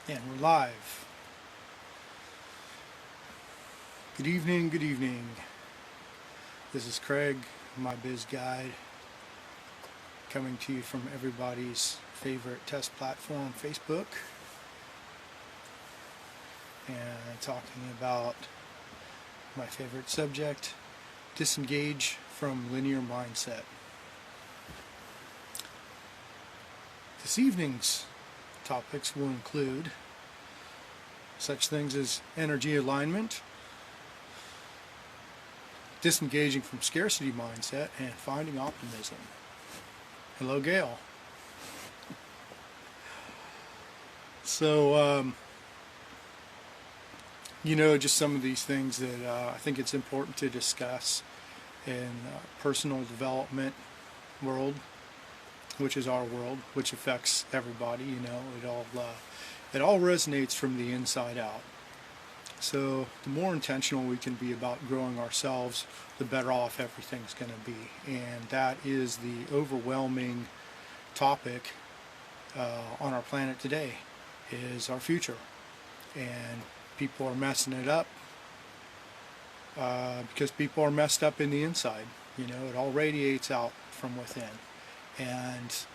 And we're live. Good evening, good evening. This is Kraig, MyBizGuide, coming to you from everybody's favorite test platform, Facebook, and talking about my favorite subject, disengage from linear mindset. This evening's topics will include such things as energy alignment, disengaging from scarcity mindset, and finding optimism. Hello, Gail. So, just some of these things that I think it's important to discuss in personal development world, which is our world, which affects everybody. It all resonates from the inside out. So the more intentional we can be about growing ourselves, the better off everything's going to be. And that is the overwhelming topic on our planet today, is our future. And people are messing it up because people are messed up in the inside. It all radiates out from within. And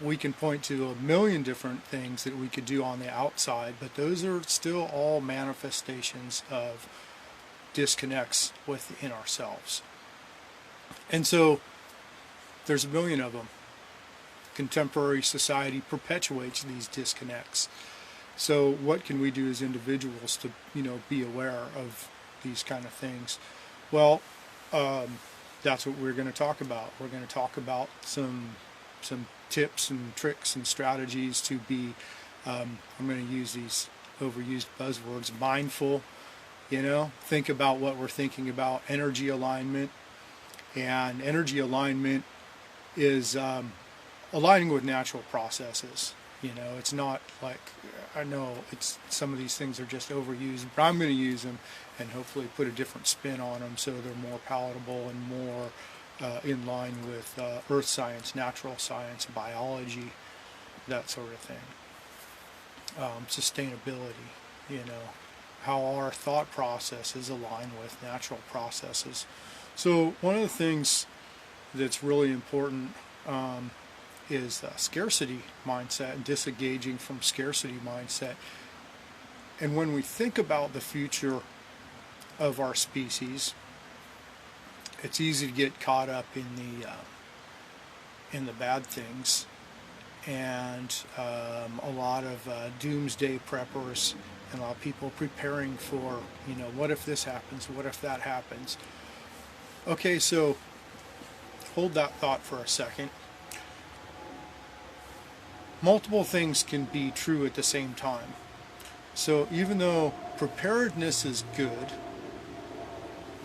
we can point to a million different things that we could do on the outside, but those are still all manifestations of disconnects within ourselves. And so there's a million of them. Contemporary society perpetuates these disconnects. So what can we do as individuals to, be aware of these kind of things? Well, that's what we're going to talk about. We're going to talk about some tips and tricks and strategies to be, I'm going to use these overused buzzwords, mindful, think about what we're thinking about, energy alignment. And energy alignment is aligning with natural processes. It's not like, I know some of these things are just overused, but I'm going to use them and hopefully put a different spin on them so they're more palatable and more in line with earth science, natural science, biology, that sort of thing. Sustainability, how our thought processes align with natural processes. So one of the things that's really important is scarcity mindset and disengaging from scarcity mindset. And when we think about the future of our species, it's easy to get caught up in the bad things, and a lot of doomsday preppers and a lot of people preparing for, what if this happens, what if that happens. Okay, so hold that thought for a second. Multiple things can be true at the same time. So even though preparedness is good,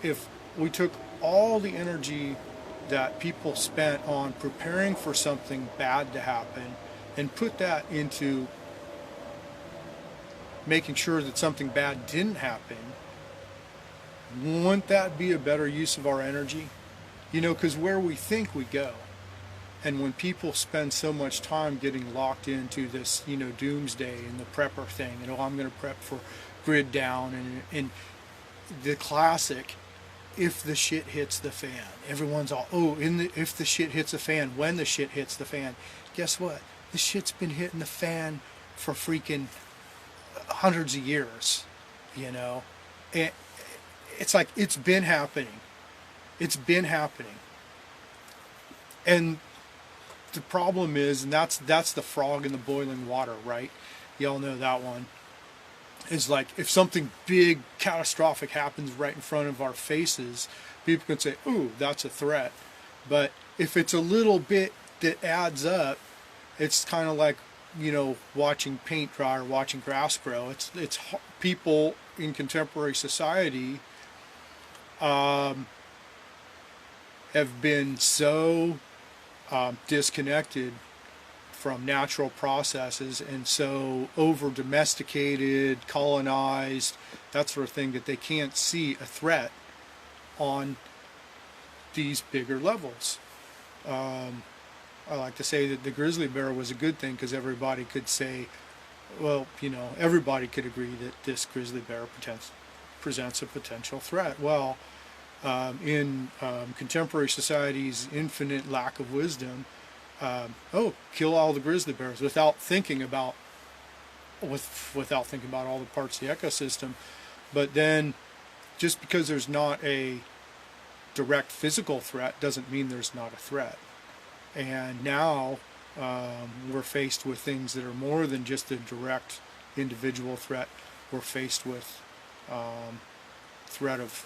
if we took all the energy that people spent on preparing for something bad to happen and put that into making sure that something bad didn't happen, wouldn't that be a better use of our energy? Because where we think we go. And when people spend so much time getting locked into this, doomsday and the prepper thing, I'm going to prep for grid down and the classic, if the shit hits the fan. Everyone's all, if the shit hits the fan, when the shit hits the fan. Guess what? The shit's been hitting the fan for freaking hundreds of years, And it's like, it's been happening. It's been happening. And the problem is, and that's the frog in the boiling water, right? Y'all know that one. It's like, if something big, catastrophic happens right in front of our faces, people can say, ooh, that's a threat. But if it's a little bit that adds up, it's kind of like, watching paint dry or watching grass grow. It's people in contemporary society have been so disconnected from natural processes and so over domesticated, colonized, that sort of thing, that they can't see a threat on these bigger levels. I like to say that the grizzly bear was a good thing because everybody could say, well, everybody could agree that this grizzly bear presents a potential threat. Well, in contemporary society's infinite lack of wisdom, kill all the grizzly bears without thinking about all the parts of the ecosystem. But then, just because there's not a direct physical threat doesn't mean there's not a threat. And now we're faced with things that are more than just a direct individual threat. We're faced with threat of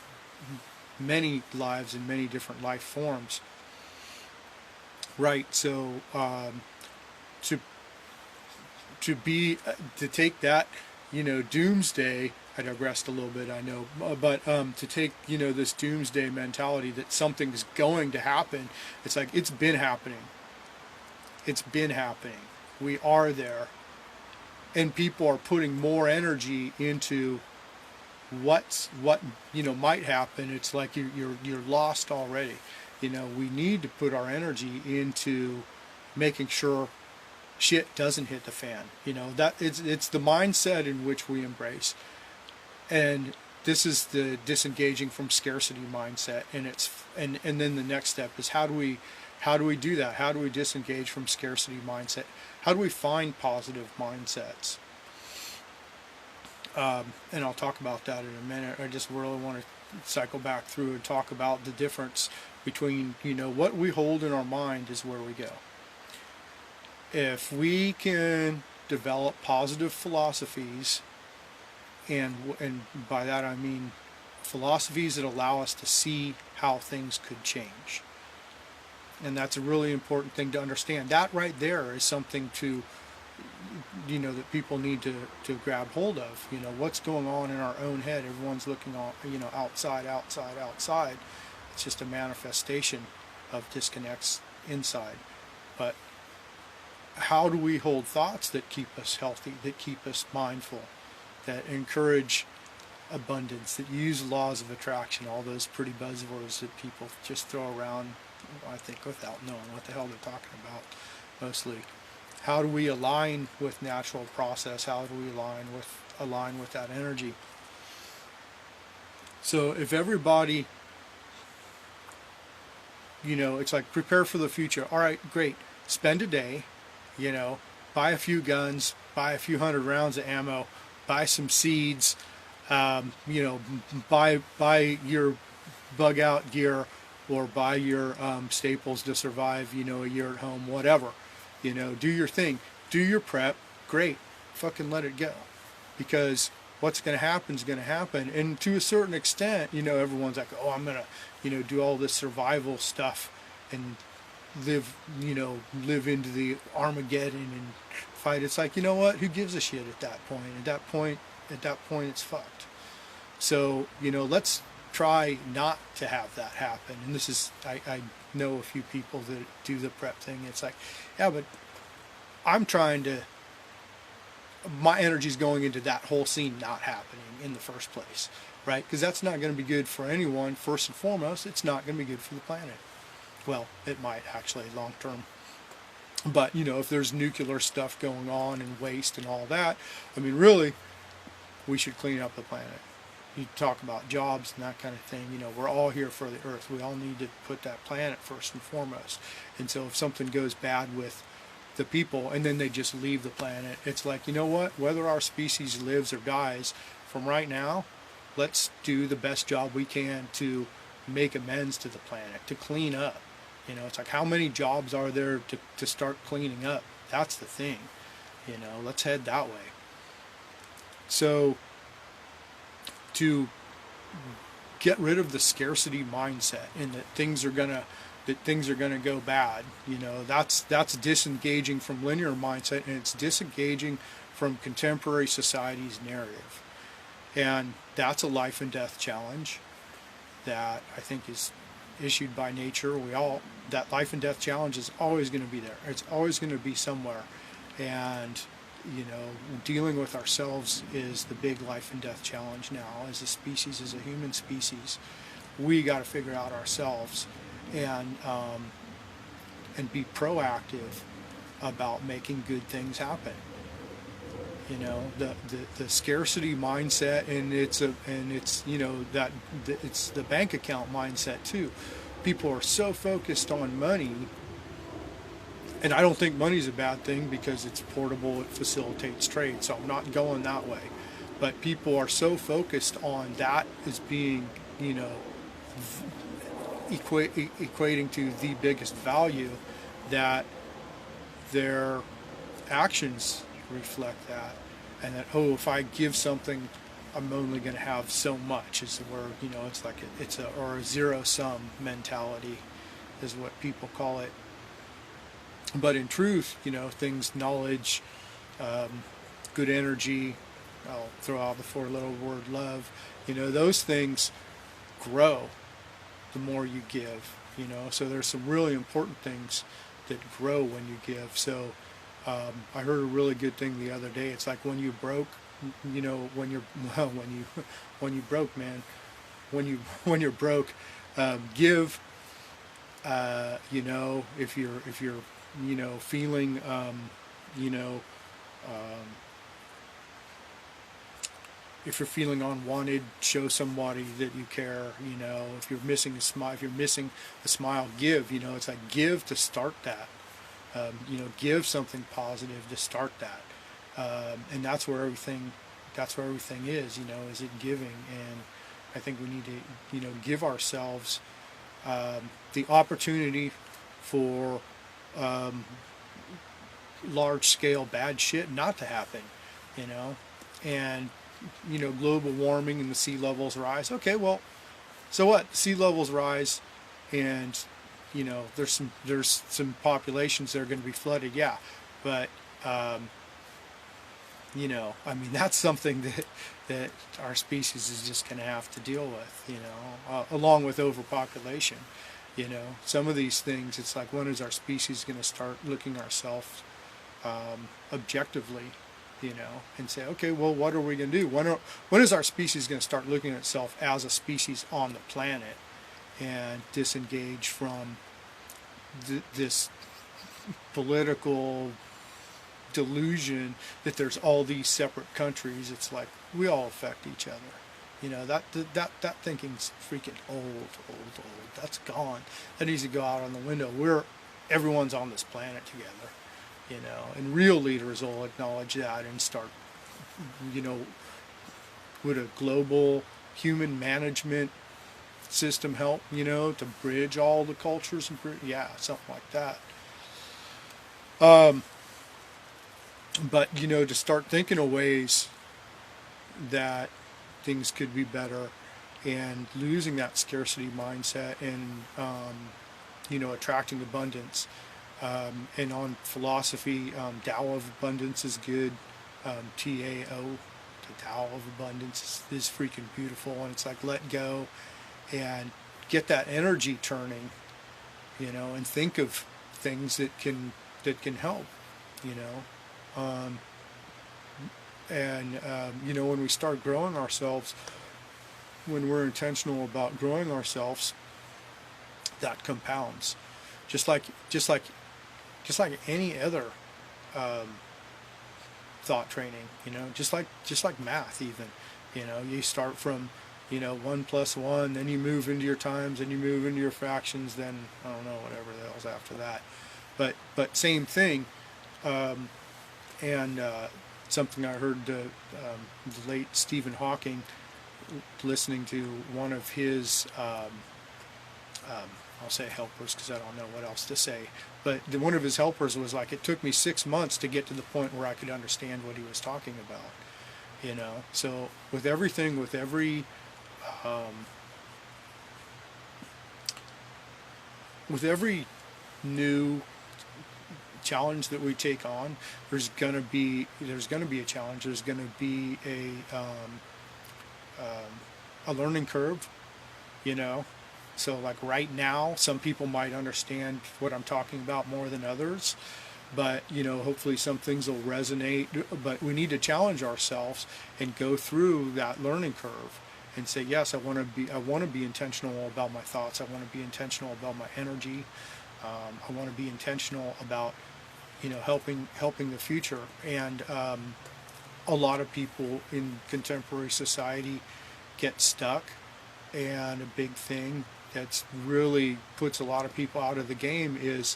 many lives in many different life forms. Right. So to take that, doomsday. I digressed a little bit, I know, but to take this doomsday mentality that something's going to happen, it's like it's been happening. It's been happening. We are there, and people are putting more energy into what might happen. It's like you're lost already. We need to put our energy into making sure shit doesn't hit the fan. That it's the mindset in which we embrace. And this is the disengaging from scarcity mindset, and then the next step is how do we do that? How do we disengage from scarcity mindset? How do we find positive mindsets? And I'll talk about that in a minute. I just really want to cycle back through and talk about the difference between what we hold in our mind is where we go. If we can develop positive philosophies, and by that I mean philosophies that allow us to see how things could change. And that's a really important thing to understand. That right there is something to, that people need to grab hold of. What's going on in our own head. Everyone's looking on, outside. It's just a manifestation of disconnects inside. But how do we hold thoughts that keep us healthy, that keep us mindful, that encourage abundance, that use laws of attraction, all those pretty buzzwords that people just throw around, I think, without knowing what the hell they're talking about, mostly. How do we align with natural process? How do we align with that energy? So if everybody, it's like prepare for the future. All right, great. Spend a day, buy a few guns, buy a few hundred rounds of ammo, buy some seeds, buy your bug out gear, or buy your staples to survive, a year at home, whatever. Do your thing, do your prep. Great, fucking let it go, because what's going to happen is going to happen. And to a certain extent, everyone's like, oh, I'm gonna, do all this survival stuff and live into the Armageddon and fight. It's like, what? Who gives a shit at that point? At that point, it's fucked. So, let's try not to have that happen. And this is, I know a few people that do the prep thing. It's like, yeah, but my energy's going into that whole scene not happening in the first place, right? Because that's not going to be good for anyone. First and foremost, it's not going to be good for the planet. Well, it might actually long term. But, if there's nuclear stuff going on and waste and all that, really, we should clean up the planet. You talk about jobs and that kind of thing. We're all here for the earth. We all need to put that planet first and foremost. And so if something goes bad with the people and then they just leave the planet, it's like, what? Whether our species lives or dies, from right now, let's do the best job we can to make amends to the planet, to clean up. It's like, how many jobs are there to start cleaning up? That's the thing. Let's head that way. So to get rid of the scarcity mindset and that things are gonna go bad, that's disengaging from linear mindset, and it's disengaging from contemporary society's narrative. And that's a life and death challenge that I think is issued by nature. That life and death challenge is always going to be there. It's always going to be somewhere. And, dealing with ourselves is the big life and death challenge now as a species, as a human species. We got to figure out ourselves and be proactive about making good things happen. You know, the scarcity mindset, and it's you know that it's the bank account mindset too. People are so focused on money, and I don't think money's a bad thing because it's portable, it facilitates trade. So I'm not going that way. But people are so focused on that as being, you know, equating to the biggest value, that their actions reflect that, and that, oh, if I give something, I'm only going to have so much. Is where, you know, it's like it's a, or a zero sum mentality is what people call it. But in truth, you know, things, knowledge, good energy, I'll throw out the four-letter word love, you know, those things grow the more you give, you know. So there's some really important things that grow when you give. So I heard a really good thing the other day. It's like when you broke, you know, when you're, well, when you broke, man, when you're broke, give, you know, if you're, you know, feeling, you know, if you're feeling unwanted, show somebody that you care. You know, if you're missing a smile, give. You know, it's like give to start that. You know, give something positive to start that, and that's where everything is. You know, is it giving? And I think we need to, you know, give ourselves the opportunity for large scale bad shit not to happen. You know, and you know, global warming and the sea levels rise. Okay, well, so what? The sea levels rise, and you know, there's some populations that are going to be flooded. Yeah, but you know, I mean, that's something that our species is just going to have to deal with. You know, along with overpopulation. You know, some of these things, it's like, when is our species going to start looking ourselves objectively? You know, and say, okay, well, what are we going to do? When is our species going to start looking at itself as a species on the planet and disengage from this political delusion that there's all these separate countries? It's like, we all affect each other. You know, that thinking's freaking old. That's gone. That needs to go out on the window. Everyone's on this planet together. You know, and real leaders will acknowledge that and start, you know, would a global human management system help, you know, to bridge all the cultures and, yeah, something like that. But, you know, to start thinking of ways that things could be better, and losing that scarcity mindset, and, you know, attracting abundance. And on philosophy, Tao of Abundance is good. Tao, the Tao of Abundance is freaking beautiful. And it's like, let go and get that energy turning, you know, and think of things that can help, you know. You know, when we start growing ourselves, when we're intentional about growing ourselves, that compounds, just like any other thought training, you know, just like math even, you know, you start from, you know, 1 + 1, then you move into your times, then you move into your fractions, then I don't know, whatever the hell's after that, but same thing. And something I heard the late Stephen Hawking, listening to one of his I'll say helpers because I don't know what else to say, but one of his helpers was like, it took me 6 months to get to the point where I could understand what he was talking about, you know. So with every new challenge that we take on, there's gonna be a challenge. There's gonna be a learning curve, you know. So like right now, some people might understand what I'm talking about more than others, but you know, hopefully some things will resonate. But we need to challenge ourselves and go through that learning curve and say, yes, I want to be intentional about my thoughts. I want to be intentional about my energy. I want to be intentional about, you know, helping the future. And a lot of people in contemporary society get stuck, and a big thing that's really puts a lot of people out of the game is,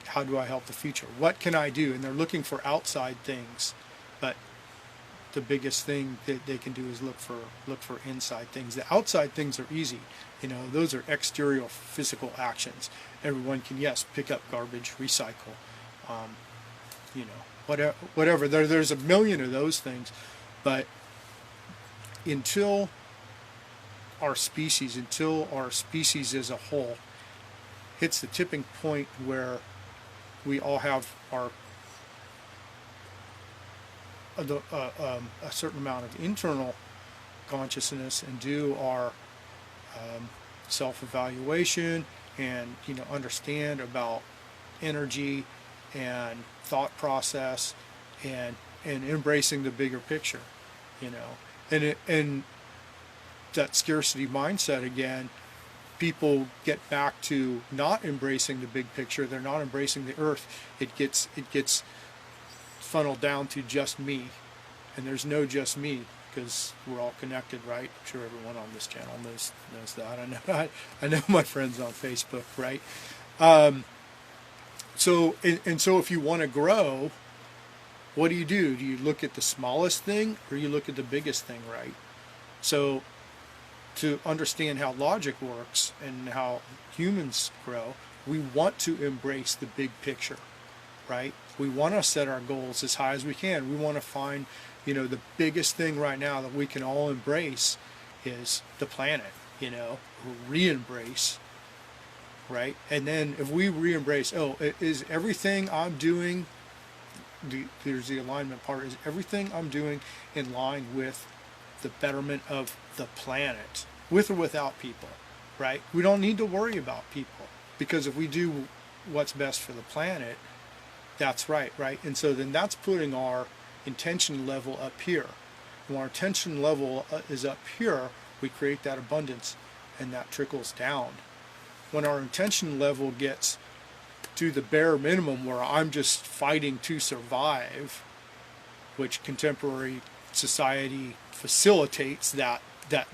how do I help the future? What can I do? And they're looking for outside things, but the biggest thing that they can do is look for inside things. The outside things are easy, those are exterior physical actions. Everyone can, yes, pick up garbage, recycle, whatever. There's a million of those things, but until our species as a whole hits the tipping point where we all have a certain amount of internal consciousness and do our self-evaluation and understand about energy and thought process and embracing the bigger picture, and that scarcity mindset again, people get back to not embracing the big picture. They're not embracing the earth. It gets funneled down to just me, and there's no just me, because we're all connected, right? I'm sure everyone on this channel knows that. I know my friends on Facebook, right? So if you want to grow, what do? Do you look at the smallest thing, or you look at the biggest thing, right? So to understand how logic works and how humans grow, we want to embrace the big picture, right? We want to set our goals as high as we can. We want to find, the biggest thing right now that we can all embrace is the planet, re-embrace, right? And then if we re-embrace, is everything I'm doing, there's the alignment part, is everything I'm doing in line with the betterment of the planet, with or without people, right? We don't need to worry about people, because if we do what's best for the planet, that's right? And so then that's putting our intention level up here. When our intention level is up here, we create that abundance, and that trickles down. When our intention level gets to the bare minimum, where I'm just fighting to survive, which contemporary society facilitates that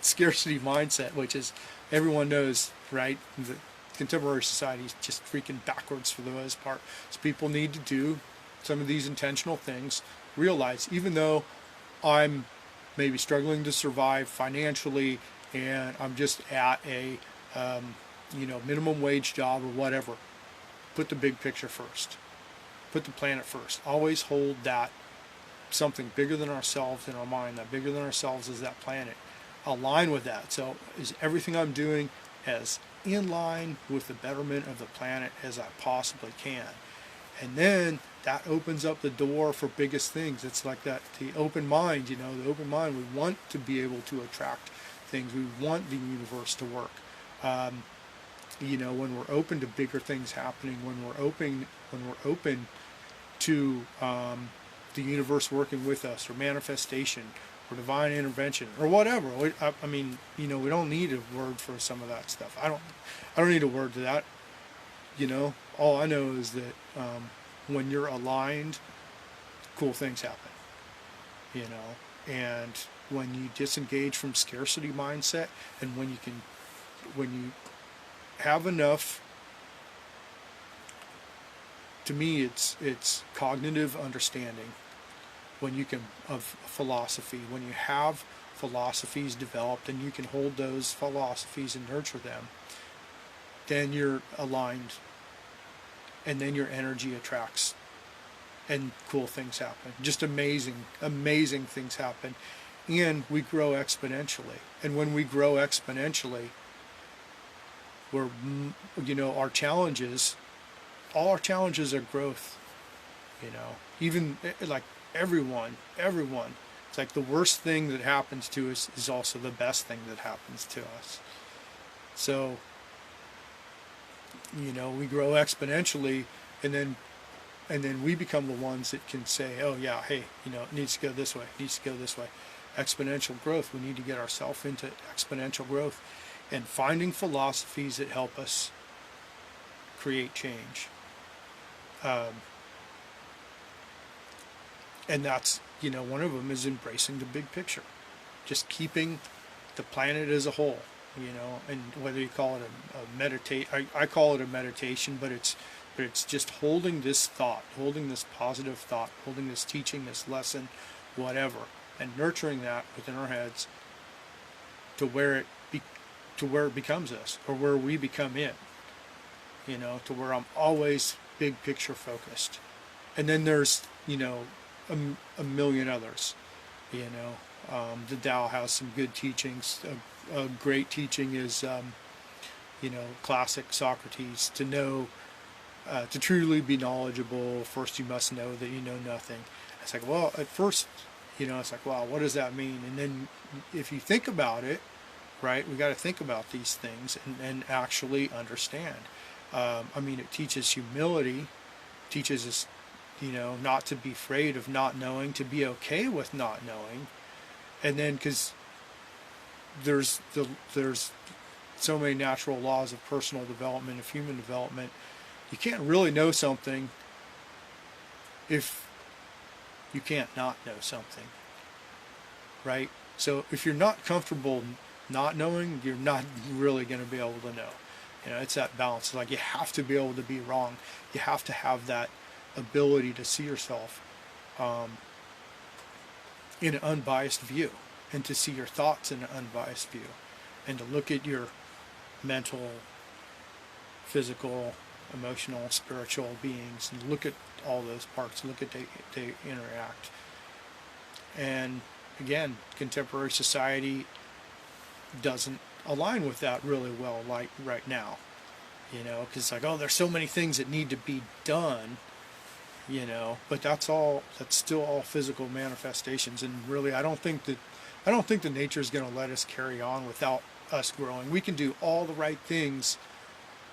scarcity mindset, which is, everyone knows, right? The contemporary society is just freaking backwards for the most part. So people need to do some of these intentional things, realize, even though I'm maybe struggling to survive financially and I'm just at a minimum wage job or whatever, put the big picture first. Put the planet first. Always hold that something bigger than ourselves in our mind. That bigger than ourselves is that planet. Align with that. So is everything I'm doing as in line with the betterment of the planet as I possibly can? And then that opens up the door for biggest things. It's like that, the open mind, the open mind. We want to be able to attract things. We want the universe to work. When we're open to bigger things happening, when we're open to the universe working with us, or manifestation, or divine intervention, or whatever. We don't need a word for some of that stuff. I don't need a word to that. All I know is that when you're aligned, cool things happen. And when you disengage from scarcity mindset, and when you have enough, to me it's cognitive understanding, when you can, of philosophy, when you have philosophies developed and you can hold those philosophies and nurture them, then you're aligned, and then your energy attracts, and cool things happen. Just amazing things happen, and we grow exponentially. And when we grow exponentially, we're, all our challenges are growth. Even like everyone, it's like the worst thing that happens to us is also the best thing that happens to us. So we grow exponentially, and then we become the ones that can say, oh yeah, hey, it needs to go this way, exponential growth. We need to get ourselves into exponential growth, and finding philosophies that help us create change. And that's, one of them is embracing the big picture, just keeping the planet as a whole, and whether you call it a meditate, I call it a meditation, but it's just holding this thought, holding this positive thought, holding this teaching, this lesson, whatever, and nurturing that within our heads to where it becomes us, or where we become it, to where I'm always big picture focused. And then there's, a million others, the Tao has some good teachings. A great teaching is, classic Socrates, to know, to truly be knowledgeable, first you must know that you know nothing. It's like, well, at first, it's like, wow, what does that mean? And then if you think about it, right, we got to think about these things and actually understand. It teaches humility, teaches us, not to be afraid of not knowing, to be okay with not knowing. And then, because there's so many natural laws of personal development, of human development, you can't really know something if you can't not know something, right? So if you're not comfortable not knowing, you're not really going to be able to know. It's that balance. It's like you have to be able to be wrong. You have to have that ability to see yourself in an unbiased view, and to see your thoughts in an unbiased view, and to look at your mental, physical, emotional, spiritual beings, and look at all those parts, look at they interact. And again, contemporary society doesn't align with that really well, like right now, because it's like, oh, there's so many things that need to be done, but that's still all physical manifestations. And really, I don't think that nature is going to let us carry on without us growing. We can do all the right things,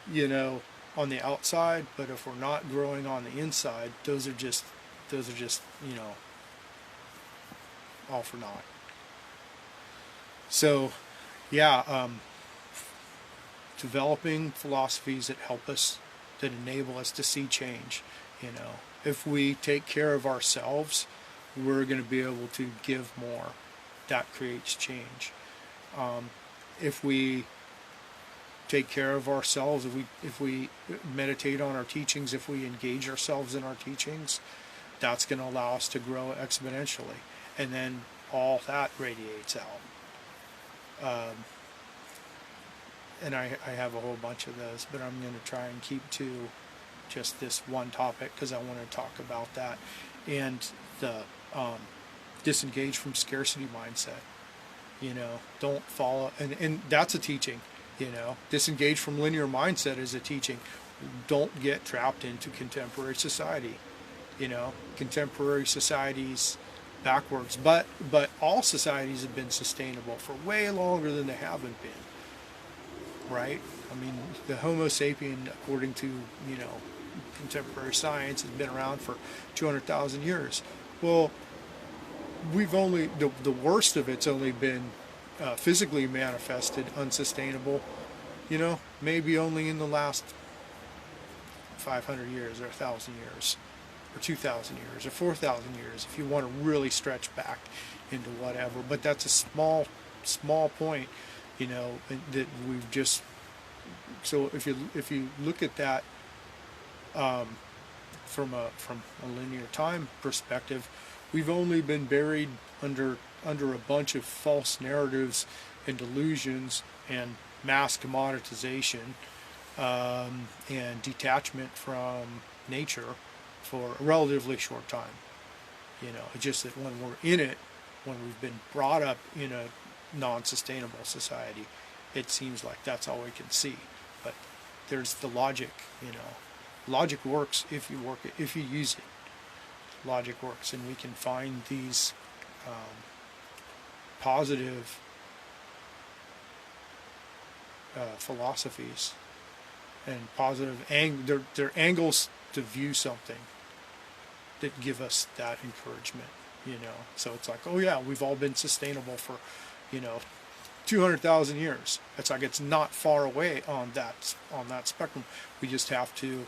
on the outside, but if we're not growing on the inside, those are just all for naught. So yeah, developing philosophies that help us, that enable us to see change. If we take care of ourselves, we're going to be able to give more. That creates change. If we take care of ourselves, if we meditate on our teachings, if we engage ourselves in our teachings, that's going to allow us to grow exponentially. And then all that radiates out. And I have a whole bunch of those, but I'm going to try and keep to just this one topic because I want to talk about that. And the disengage from scarcity mindset. Don't follow, and that's a teaching. Disengage from linear mindset is a teaching. Don't get trapped into contemporary society. Contemporary societies backwards, but all societies have been sustainable for way longer than they haven't been, right? The Homo sapien, according to contemporary science, has been around for 200,000 years. Well, we've only the worst of it's only been physically manifested, unsustainable, maybe only in the last 500 years or 1,000 years or 2,000 years or 4,000 years, if you want to really stretch back into whatever. But that's a small point, that we've just. So if you look at that from a linear time perspective, we've only been buried under a bunch of false narratives and delusions and mass commoditization and detachment from nature for a relatively short time. It's just that when we're in it, when we've been brought up in a non-sustainable society, it seems like that's all we can see. But there's the logic, Logic works if you work it, if you use it. Logic works, and we can find these positive philosophies and positive they're angles to view something that give us that encouragement. So it's like, oh yeah, we've all been sustainable for 200,000 years. It's like it's not far away on that spectrum. We just have to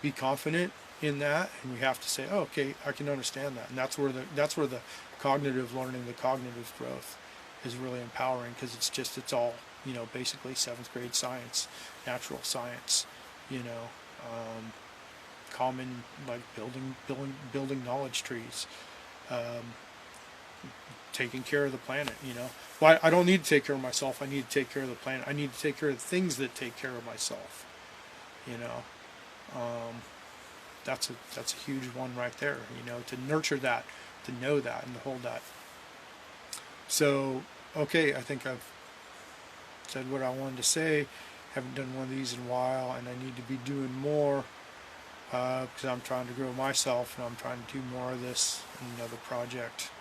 be confident in that, and we have to say, oh, okay, I can understand that. And that's where the cognitive learning, the cognitive growth is really empowering, because it's all, you know, basically 7th grade science, natural science, you know, common, like building knowledge trees, taking care of the planet, you know. Well, I don't need to take care of myself. I need to take care of the planet. I need to take care of the things that take care of myself, you know. That's a huge one right there, you know, to nurture that, to know that, and to hold that. So, okay, I think I've said what I wanted to say. Haven't done one of these in a while, and I need to be doing more, because I'm trying to grow myself, and I'm trying to do more of this in another project.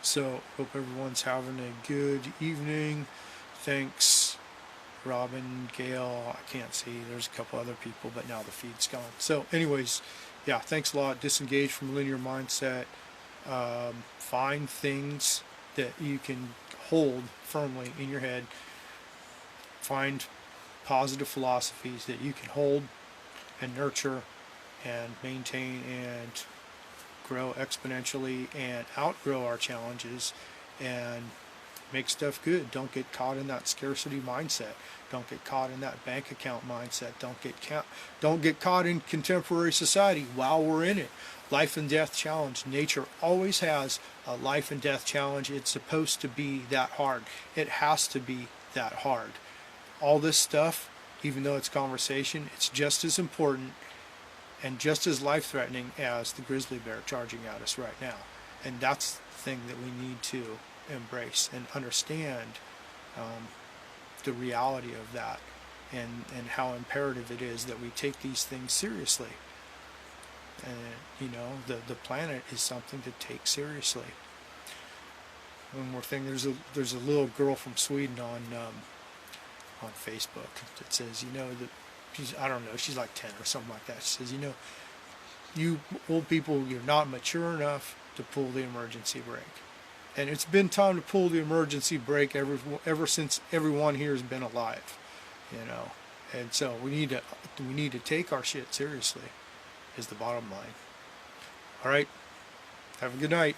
So, hope everyone's having a good evening. Thanks, Robin, Gail. I can't see. There's a couple other people, but now the feed's gone. So, anyways, yeah, thanks a lot. Disengage from linear mindset. Find things that you can hold firmly in your head. Find positive philosophies that you can hold and nurture and maintain and grow exponentially and outgrow our challenges and make stuff good. Don't get caught in that scarcity mindset. Don't get caught in that bank account mindset. Don't get caught in contemporary society while we're in it. Life and death challenge. Nature always has a life and death challenge. It's supposed to be that hard. It has to be that hard. All this stuff, even though it's conversation, it's just as important and just as life-threatening as the grizzly bear charging at us right now. And that's the thing that we need to embrace and understand, the reality of that, and how imperative it is that we take these things seriously. And, you know, the planet is something to take seriously. One more thing, there's a little girl from Sweden on Facebook that says, you know, that I don't know, she's like 10 or something like that. She says, you know, you old people, you're not mature enough to pull the emergency brake. And it's been time to pull the emergency brake ever since everyone here has been alive, you know. And so we need to take our shit seriously, is the bottom line. All right, have a good night.